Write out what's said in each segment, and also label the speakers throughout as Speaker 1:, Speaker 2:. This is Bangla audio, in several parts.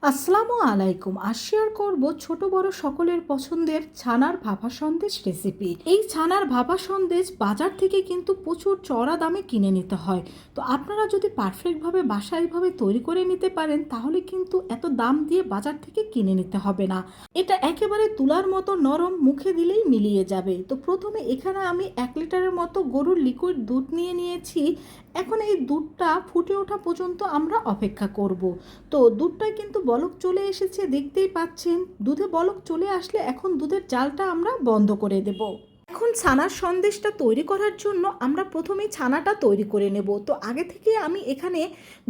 Speaker 1: আসসালামু আলাইকুম। আজ শেয়ার করব ছোট বড় সকলের পছন্দের ছানার ভাপা সন্দেশ রেসিপি। এই ছানার ভাপা সন্দেশ বাজার থেকে কিন্তু প্রচুর চড়া দামে কিনে নিতে হয়। তো আপনারা যদি পারফেক্টভাবে বাসায় এইভাবে তৈরি করে নিতে পারেন তাহলে কিন্তু এত দাম দিয়ে বাজার থেকে কিনে নিতে হবে না। এটা একেবারে তুলার মতো নরম, মুখে দিলেই মিলিয়ে যাবে। তো প্রথমে এখানে আমি 1 লিটারের মতো গরুর লিকুইড দুধ নিয়ে নিয়েছি। এখন এই দুধটা ফুটে ওঠা পর্যন্ত আমরা অপেক্ষা করব। তো দুধটায় কিন্তু বলক চলে এসেছে, দেখতেই পাচ্ছেন। দুধে বলক চলে আসলে এখন দুধের জালটা আমরা বন্ধ করে দেব। এখন ছানার সন্দেশটা তৈরি করার জন্য আমরা প্রথমেই ছানাটা তৈরি করে নেব। তো আগে থেকে আমি এখানে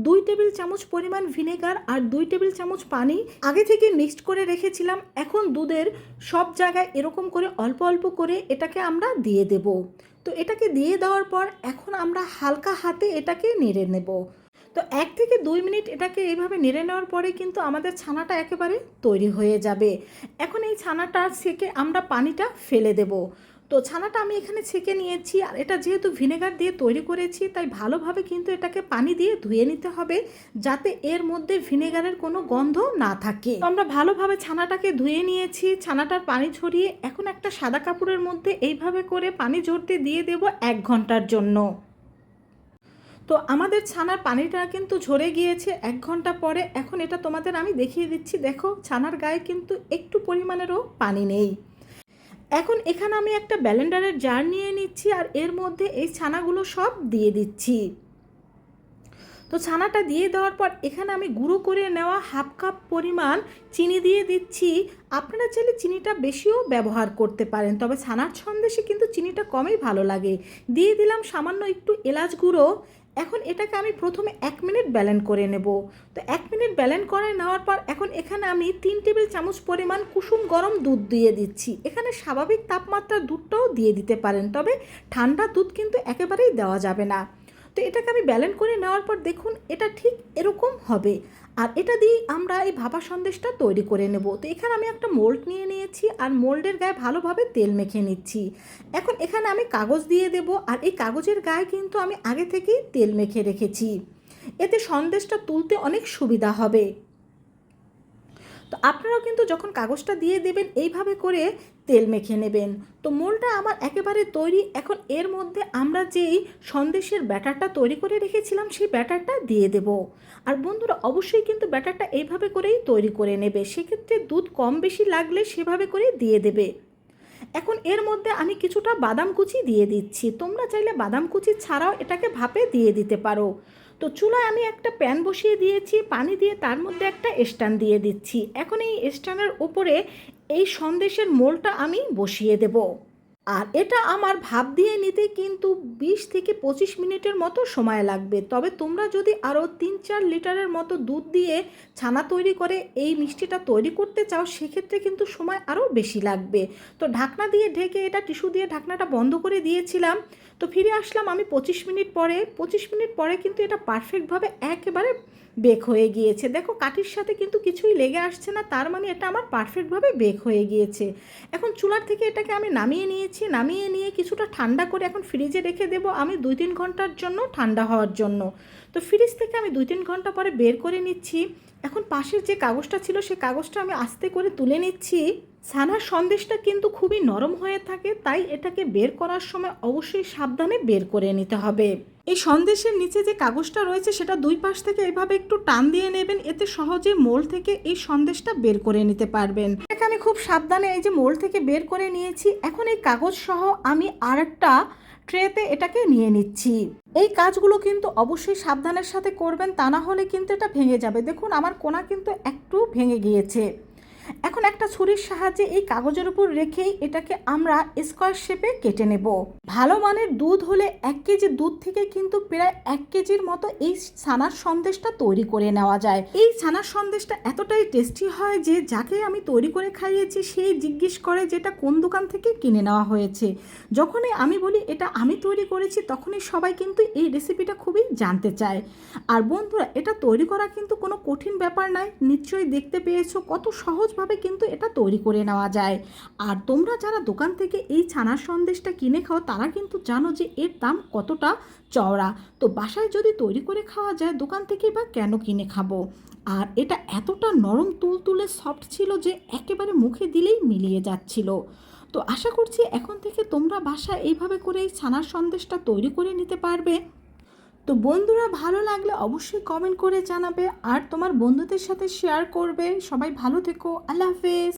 Speaker 1: 2 টেবিল চামচ পরিমাণ ভিনেগার আর 2 টেবিল চামচ পানি আগে থেকে মিক্সড করে রেখেছিলাম। এখন দুধের সব জায়গায় এরকম করে অল্প অল্প করে এটাকে আমরা দিয়ে দেব। তো এটাকে দিয়ে দেওয়ার পর এখন আমরা হালকা হাতে এটাকে নেড়ে নেব। তো 1 থেকে 2 মিনিট এটাকে এইভাবে নেড়ে নেওয়ার পরে কিন্তু আমাদের ছানাটা একেবারে তৈরি হয়ে যাবে। এখন এই ছানাটা ছেঁকে আমরা পানিটা ফেলে দেব। তো ছানাটা আমি এখানে ছেঁকে নিয়েছি, আর এটা যেহেতু ভিনেগার দিয়ে তৈরি করেছি তাই ভালোভাবে কিন্তু এটাকে পানি দিয়ে ধুয়ে নিতে হবে, যাতে এর মধ্যে ভিনেগারের কোনো গন্ধ না থাকে। তো আমরা ভালোভাবে ছানাটাকে ধুয়ে নিয়েছি। ছানাটার পানি ছড়িয়ে এখন একটা সাদা কাপড়ের মধ্যে এইভাবে করে পানি ঝরতে দিয়ে দেব 1 ঘন্টার জন্য। তো আমাদের ছানার পানিটা কিন্তু ঝরে গিয়েছে 1 ঘন্টা পরে। এখন এটা তোমাদের আমি দেখিয়ে দিচ্ছি। দেখো, ছানার গায়ে কিন্তু একটু পরিমাণেরও পানি নেই। এখন এখানে আমি একটা ব্লেন্ডারের জার নিয়ে নিচ্ছি, আর এর মধ্যে এই ছানাগুলো সব দিয়ে দিচ্ছি। তো ছানাটা দিয়ে দেওয়ার পর এখানে আমি গুঁড়ো করে নেওয়া 1/2 কাপ পরিমাণ চিনি দিয়ে দিচ্ছি। আপনারা চাইলে চিনিটা বেশিও ব্যবহার করতে পারেন, তবে ছানার সন্দেশে কিন্তু চিনিটা কমই ভালো লাগে। দিয়ে দিলাম সামান্য একটু এলাচ গুঁড়ো। এখন এটাকে আমি প্রথমে 1 মিনিট ব্লেন্ড করে নেব। তো 1 মিনিট ব্লেন্ড করে নেওয়ার পর এখন এখানে আমি 3 টেবিল চামচ পরিমাণ কুসুম গরম দুধ দিয়ে দিচ্ছি। এখানে স্বাভাবিক তাপমাত্রার দুধটাও দিয়ে দিতে পারেন, তবে ঠান্ডা দুধ কিন্তু একেবারেই দেওয়া যাবে না। তো এটাকে আমি ব্লেন্ড করে নেওয়ার পর দেখুন এটা ঠিক এরকম হবে, আর এটা দিয়েই আমরা এই ভাপা সন্দেশটা তৈরি করে নেব। তো এখানে আমি একটা মোল্ড নিয়ে নিয়েছি, আর মোল্ডের গায়ে ভালোভাবে তেল মেখে নিচ্ছি। এখন এখানে আমি কাগজ দিয়ে দেব, আর এই কাগজের গায়ে কিন্তু আমি আগে থেকেই তেল মেখে রেখেছি। এতে সন্দেশটা তুলতে অনেক সুবিধা হবে। তো আপনারাও কিন্তু যখন কাগজটা দিয়ে দেবেন এইভাবে করে তেল মেখে নেবেন। তো মোলটা আমার একেবারে তৈরি। এখন এর মধ্যে আমরা যেই সন্দেশের ব্যাটারটা তৈরি করে রেখেছিলাম সেই ব্যাটারটা দিয়ে দেব। আর বন্ধুরা, অবশ্যই কিন্তু ব্যাটারটা এইভাবে করেই তৈরি করে নেবে। সেক্ষেত্রে দুধ কম বেশি লাগলে সেভাবে করে দিয়ে দেবে। এখন এর মধ্যে আমি কিছুটা বাদাম কুচি দিয়ে দিচ্ছি। তোমরা চাইলে বাদাম কুচি ছাড়াও এটাকে ভাপে দিয়ে দিতে পারো। তো চুলায় আমি একটা প্যান বসিয়ে দিয়েছি, পানি দিয়ে তার মধ্যে একটা স্ট্যান্ড দিয়ে দিচ্ছি। এখন এই স্ট্যান্ডের উপরে এই সন্দেশের মোলটা আমি বসিয়ে দেব। আর এটা আমার ভাপ দিয়ে নিতে কিন্তু 20 থেকে 25 মিনিটের মতো সময় লাগবে। তবে তোমরা যদি আরও 3-4 লিটারের মতো দুধ দিয়ে ছানা তৈরি করে এই মিষ্টিটা তৈরি করতে চাও সেক্ষেত্রে কিন্তু সময় আরও বেশি লাগবে। তো ঢাকনা দিয়ে ঢেকে এটা টিস্যু দিয়ে ঢাকনাটা বন্ধ করে দিয়েছিলাম। তো ফিরে আসলাম আমি 25 মিনিট পরে। 25 মিনিট পরে কিন্তু এটা পারফেক্টভাবে একেবারে বেক হয়ে গিয়েছে। দেখো, কাঠির সাথে কিন্তু কিছুই লেগে আসছে না, তার মানে এটা আমার পারফেক্টভাবে বেক হয়ে গিয়েছে। এখন চুলার থেকে এটাকে আমি নামিয়ে নিয়েছি। নামিয়ে নিয়ে কিছুটা ঠান্ডা করে এখন ফ্রিজে রেখে দেবো আমি 2-3 ঘন্টার জন্য, ঠান্ডা হওয়ার জন্য। তো ফ্রিজ থেকে আমি 2-3 ঘন্টা পরে বের করে নিচ্ছি। এখন পাশের যে কাগজটা ছিল সেই কাগজটা আমি আস্তে করে তুলে নিচ্ছি। ছানার সন্দেশটা কিন্তু খুবই নরম হয়ে থাকে, তাই এটাকে বের করার সময় অবশ্যই সাবধানে বের করে নিতে হবে। এই সন্দেশের নিচে যে কাগজটা রয়েছে সেটা 2 পাশ থেকে এইভাবে একটু টান দিয়ে নেবেন, এতে সহজে মোল থেকে এই সন্দেশটা বের করে নিতে পারবেন। এখানে খুব সাবধানে এই যে মোল থেকে বের করে নিয়েছি। এখন এই কাগজ সহ আমি আরেকটা ট্রেতে এটাকে নিয়ে নিচ্ছি। এই কাজগুলো কিন্তু অবশ্যই সাবধানের সাথে করবেন, তা না হলে কিন্তু এটা ভেঙে যাবে। দেখুন, আমার কোনা কিন্তু একটু ভেঙে গিয়েছে। এখন একটা ছুরির সাহায্যে এই কাগজের উপর রেখেই এটাকে আমরা স্কোয়ার শেপে কেটে নেব। ভালো মানের দুধ হলে 1 কেজি দুধ থেকে কিন্তু প্রায় 1 কেজির মতো এই ছানার সন্দেশটা তৈরি করে নেওয়া যায়। এই ছানার সন্দেশটা এতটাই টেস্টি হয় যে যাকে আমি তৈরি করে খাইয়েছি সেই জিজ্ঞেস করে যে এটা কোন দোকান থেকে কিনে নেওয়া হয়েছে। যখনই আমি বলি এটা আমি তৈরি করেছি তখনই সবাই কিন্তু এই রেসিপিটা খুবই জানতে চায়। আর বন্ধুরা, এটা তৈরি করা কিন্তু কোনো কঠিন ব্যাপার নয়। নিশ্চয়ই দেখতে পেয়েছো কত সহজভাবে সহজভাবে কিন্তু এটা তৈরি করে নেওয়া যায়। আর তোমরা যারা দোকান থেকে এই ছানার সন্দেশটা কিনে খাও তারা কিন্তু জানো যে এর দাম কতটা চওড়া। তো বাসায় যদি তৈরি করে খাওয়া যায় দোকান থেকে বা কেন কিনে খাবো। আর এটা এতটা নরম তুলতুলে সফট ছিল যে একেবারে মুখে দিলেই মিলিয়ে যাচ্ছিল। তো আশা করছি এখন থেকে তোমরা বাসায় এইভাবে করে এই ছানার সন্দেশটা তৈরি করে নিতে পারবে। তো বন্ধুরা, ভালো লাগলে অবশ্যই কমেন্ট করে জানাবে আর তোমার বন্ধুদের সাথে শেয়ার করবে। সবাই ভালো থেকো। আল্লাহ হাফেজ।